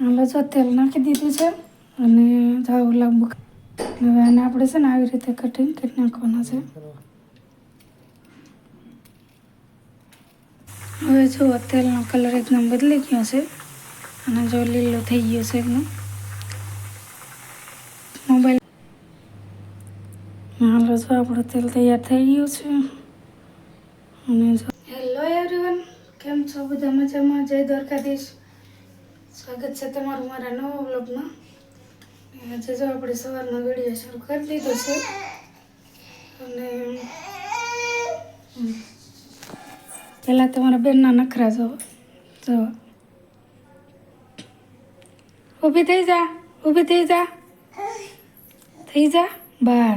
હાલો જો તેલ નાખી દીધું છે અને જાવ લાંબુ હવે આને આપણે છે ને આવી રીતે કટિંગ કરી નાખવાના છે. હવે જો તેલનો કલર એકદમ બદલી ગયો છે અને જો લીલો થઈ ગયો છે એકદમ. મોબાઈલ હાલો જો આપણું તેલ તૈયાર થઈ ગયું છે અને જો હેલો એવરીવન, કેમ છો બધા? મજામાં? જય દ્વારકાધીશ. સ્વાગત છે તમારું મારા નવા વ્લોગમાં. આજે જો આપણે સવારનો વિડીયો શરૂ કરી દીધો છે અને પહેલાં તમારા બેનના નખરા જો ઊભી થઈ જા, ઊભી થઈ જા, થઈ જા બહાર.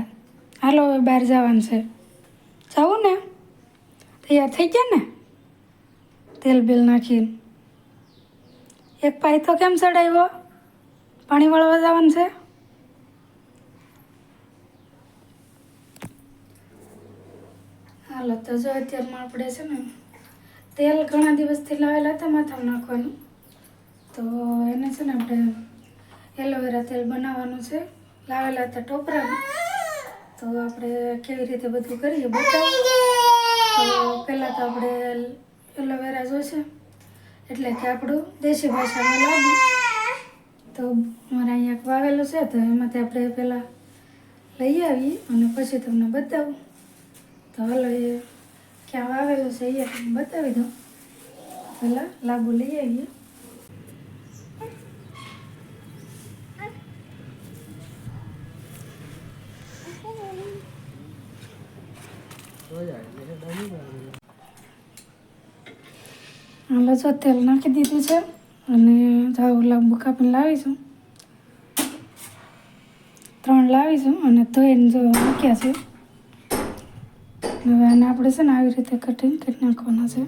હાલો હવે બહાર જવાનું છે. જાવું ને? તૈયાર થઈ ગયા ને તેલ બેલ નાખીને? એક પાય તો કેમ ચડાવ્યો? પાણી વાળવા જવાનું છે? હાલો તો જો અત્યારમાં આપણે છે ને તેલ ઘણા દિવસથી લાવેલા હતા માથામાં નાખવાનું, તો એને છે ને આપણે એલોવેરા તેલ બનાવવાનું છે. લાવેલા હતા ટોપરામાં, તો આપણે કેવી રીતે બધું કરીએ બતાવીએ. તો પહેલાં તો આપણે એલોવેરા જોઈશે, એટલે કે આપણું દેશી ભાષામાં લાગુ. તો મારે અહીંયા એક વાવેલું છે, તો એમાંથી આપણે પહેલાં લઈ આવીએ અને પછી તમને બતાવું. તો હાલો એ ક્યાં વાવેલું છે એ તમને બતાવી દઉં. પહેલાં લાંબુ લઈ આવીએ. હાલો જો તેલ નાખી દીધું છે અને જાવ લાંબુ કાપીને લાવીશું. 3 લાવીશું અને ધોઈને જો મૂક્યા છે. હવે આને આપણે છે ને આવી રીતે કટિંગ કરી નાખવાના છે.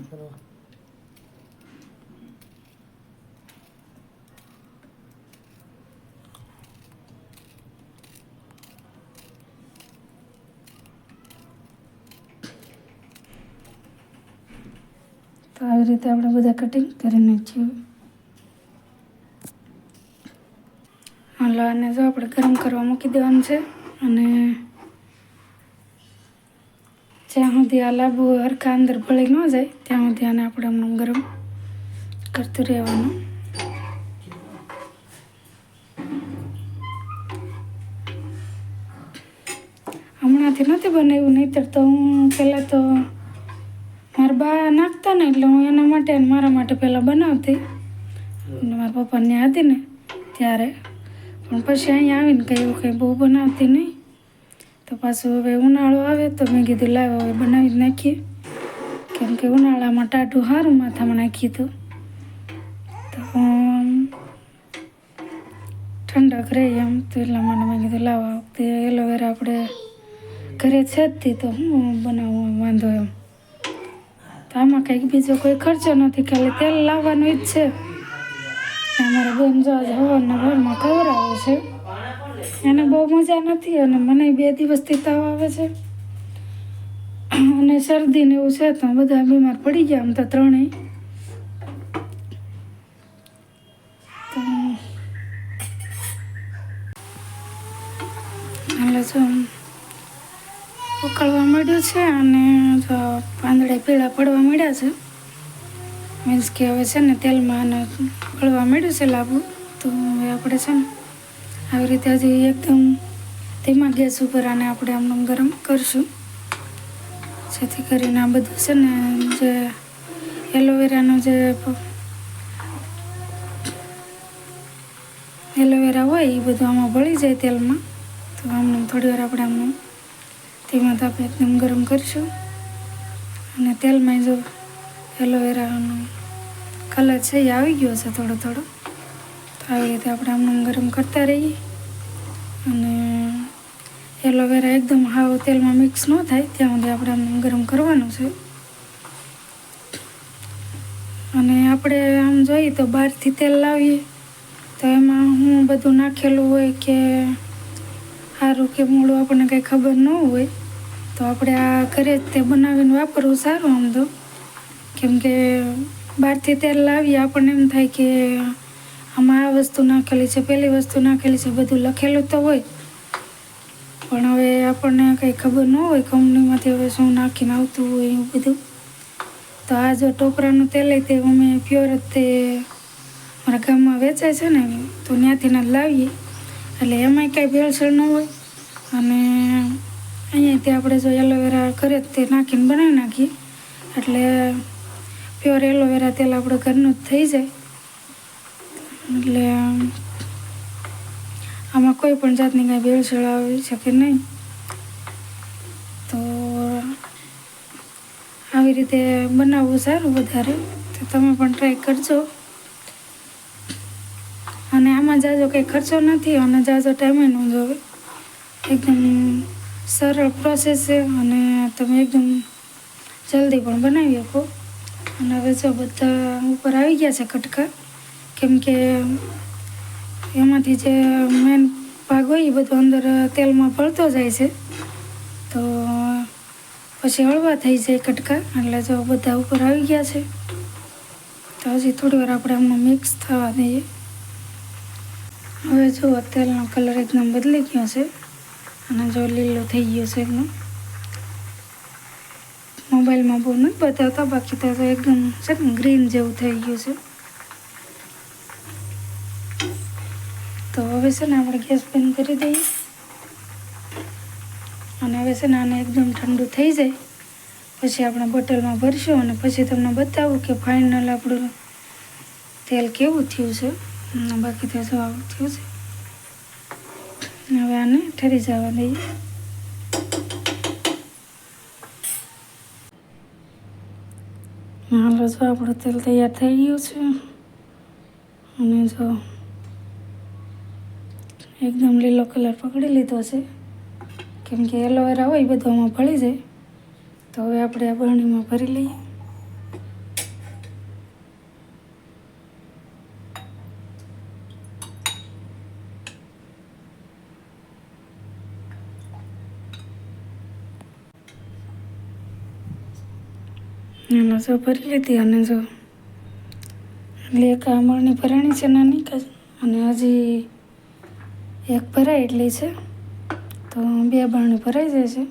તો આવી રીતે આપણે બધા કટિંગ કરી નાખીએ. હાલો આને જો આપણે ગરમ કરવા મૂકી દેવાનું છે અને જ્યાં સુધી આ લાંબુ હરખા અંદર ભળી ન જાય ત્યાં સુધી આને આપણે હમણાં ગરમ કરતું રહેવાનું. હમણાંથી નથી બનાવ્યું, નહીંતર તો હું પહેલાં તો મારા બા નાખતા ને એટલે હું એના માટે અને મારા માટે પહેલાં બનાવતી. મારા પપ્પાને હતી ને ત્યારે, પણ પછી અહીંયા આવીને કંઈ એવું કંઈ બહુ બનાવતી નહીં. તો પાછું હવે ઉનાળો આવે તો મેં કીધું લાવો હવે બનાવી જ નાખીએ, કેમ કે ઉનાળામાં ટાઢું સારું માથામાં નાખીએ તો ઠંડક રહે એમ. તો એટલા માટે મેં કીધું લાવો તે એલોવેરા આપણે ઘરે છે જ તો હું બનાવવું વાંધો એમ. તો આમાં કંઈક બીજો કોઈ ખર્ચો નથી, ખાલી તેલ લાવવાનું જ છે. અમારા બેન જો આજે હવારના ઘરમાં ખવડાવે છે, એને બહુ મજા નથી અને મને 2 દિવસથી તાવ આવે છે અને શરદી ને એવું છે, તો બધા બીમાર પડી ગયા આમ તો 3. તો હાલો જો ઉકળવા માંડ્યું છે અને જો પાંદડા પીળા પડવા માંડ્યા છે. મીન્સ કે હવે છે ને તેલમાં આને ઉકળવા માંડ્યું છે લાંબુ. તો હવે આપણે છે ને આવી રીતે હજી એકદમ ધીમા ગેસ ઉપર આને આપણે આમ ગરમ કરશું, જેથી કરીને આ બધું છે ને જે એલોવેરાનો જે એલોવેરા હોય એ બધું આમાં ભળી જાય તેલમાં. તો આમને થોડી વાર આપણે આમને ધીમા તાપે એકદમ ગરમ કરીશું અને તેલમાં જો એલોવેરાનો કલર છે એ આવી ગયો છે થોડો થોડો. તો આવી રીતે આપણે આમને ગરમ કરતા રહીએ અને એલોવેરા એકદમ હાવ તેલમાં મિક્સ ન થાય ત્યાં સુધી આપણે આમ ગરમ કરવાનું છે. અને આપણે આમ જોઈએ તો બહારથી તેલ લાવીએ તો એમાં હું બધું નાખેલું હોય કે સારું કે મોડું આપણને કંઈ ખબર ન હોય, તો આપણે આ ઘરે જ તે બનાવીને વાપરવું સારું આમ તો. કેમ કે બહારથી તેલ લાવીએ આપણને એમ થાય કે આમાં આ વસ્તુ નાખેલી છે, પેલી વસ્તુ નાખેલી છે, બધું લખેલું તો હોય, પણ હવે આપણને કંઈ ખબર ન હોય કંપનીમાંથી હવે શું નાખીને આવતું હોય એવું બધું. તો આ જો ટોપરાનું તેલ તે અમે પ્યોર જ તે મારા ગામમાં વેચાય છે ને, તો ત્યાંથી જ લાવીએ, એટલે એમાંય કાંઈ ભેળસેળ ન હોય. અને અહીંયાથી આપણે જો એલોવેરા ઘરે જ તે નાખીને બનાવી નાખીએ, એટલે પ્યોર એલોવેરા તેલ આપણે ઘરનું જ થઈ જાય. એટલે આમાં કોઈ પણ જાતની કાંઈ ભેળસેળ આવી શકે નહીં. તો આવી રીતે બનાવવું સારું વધારે, તો તમે પણ ટ્રાય કરજો. અને આમાં જાજો કંઈ ખર્ચો નથી અને જાજો ટાઈમે ન જોવે, એકદમ સરળ પ્રોસેસ છે અને તમે એકદમ જલ્દી પણ બનાવી શકો. અને હવે જો બધા ઉપર આવી ગયા છે કટકા, કેમ કે એમાંથી જે મેન ભાગ હોય એ બધો અંદર તેલમાં ભળતો જાય છે, તો પછી હળવા થઈ જાય કટકા. એટલે જો બધા ઉપર આવી ગયા છે, તો હજી થોડી વાર આપણે આમાં મિક્સ થવા દઈએ. હવે જો તેલનો કલર એકદમ બદલી ગયો છે અને જો લીલો થઈ ગયો છે એકદમ. મોબાઈલમાં બહુ નથી બતાવતા, બાકી તો એકદમ છે ને ગ્રીન જેવું થઈ ગયું છે. તો હવે છે ને આપણે ગેસ બંધ કરી દઈએ અને હવે છે ને આને એકદમ ઠંડુ થઈ જાય પછી આપણે બોટલમાં ભરશું અને પછી તમને બતાવું કે ફાઇનલ આપણું તેલ કેવું થયું છે. બાકી તો જો આવું થયું છે. હવે આને ઠરી જવા દઈએ. હાલો, જો આપણું તેલ તૈયાર થઈ ગયું છે અને જો એકદમ લીલો કલર પકડી લીધો છે, કેમ કે એલોવેરા હોય બધું આમાં ભળી જાય. તો હવે આપણે આ બરણીમાં ભરી લઈએ. અને જો ભરી લીધી અને જો એટલે એક આ બરણી ભરાણી છે નાની, અને હજી એક ભરાય એટલી છે, તો 2 બરણી ભરાઈ જાય છે.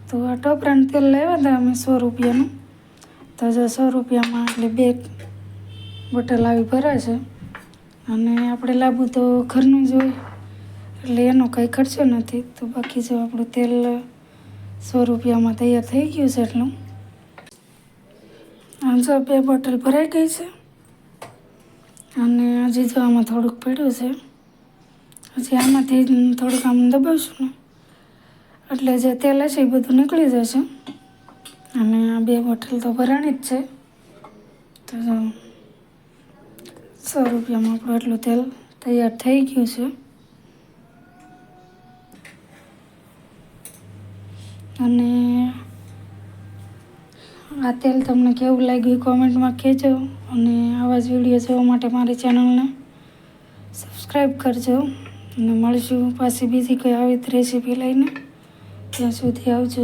તો આ ટોપરાનું તેલ લાવ્યા હતા અમે 100 રૂપિયાનું, તો જો 100 રૂપિયામાં એટલે 2 બોટલ આવી ભરાય છે. અને આપણે લાવવું તો ઘરનું જ હોય એટલે એનો કંઈ ખર્ચો નથી. તો બાકી જો આપણું તેલ 100 રૂપિયામાં તૈયાર થઈ ગયું છે એટલું. આમ જો 2 બોટલ ભરાઈ ગઈ છે અને હજી જો આમાં થોડુંક પડ્યું છે. હજી આમાંથી થોડુંક આમ દબાવશું ને એટલે જે તેલ હશે એ બધું નીકળી જશે. અને આ 2 બોટલ તો ભરાણી જ છે. તો 100 રૂપિયામાં આપણું એટલું તેલ તૈયાર થઈ ગયું છે. અને આ તેલ તમને કેવું લાગ્યું કોમેન્ટમાં કહેજો. અને આવા જ વિડીયો જોવા માટે મારી ચેનલને સબસ્ક્રાઈબ કરજો. અને મળીશું પાછી બીજી કોઈ આવી જ રેસીપી લઈને. ત્યાં સુધી આવજો.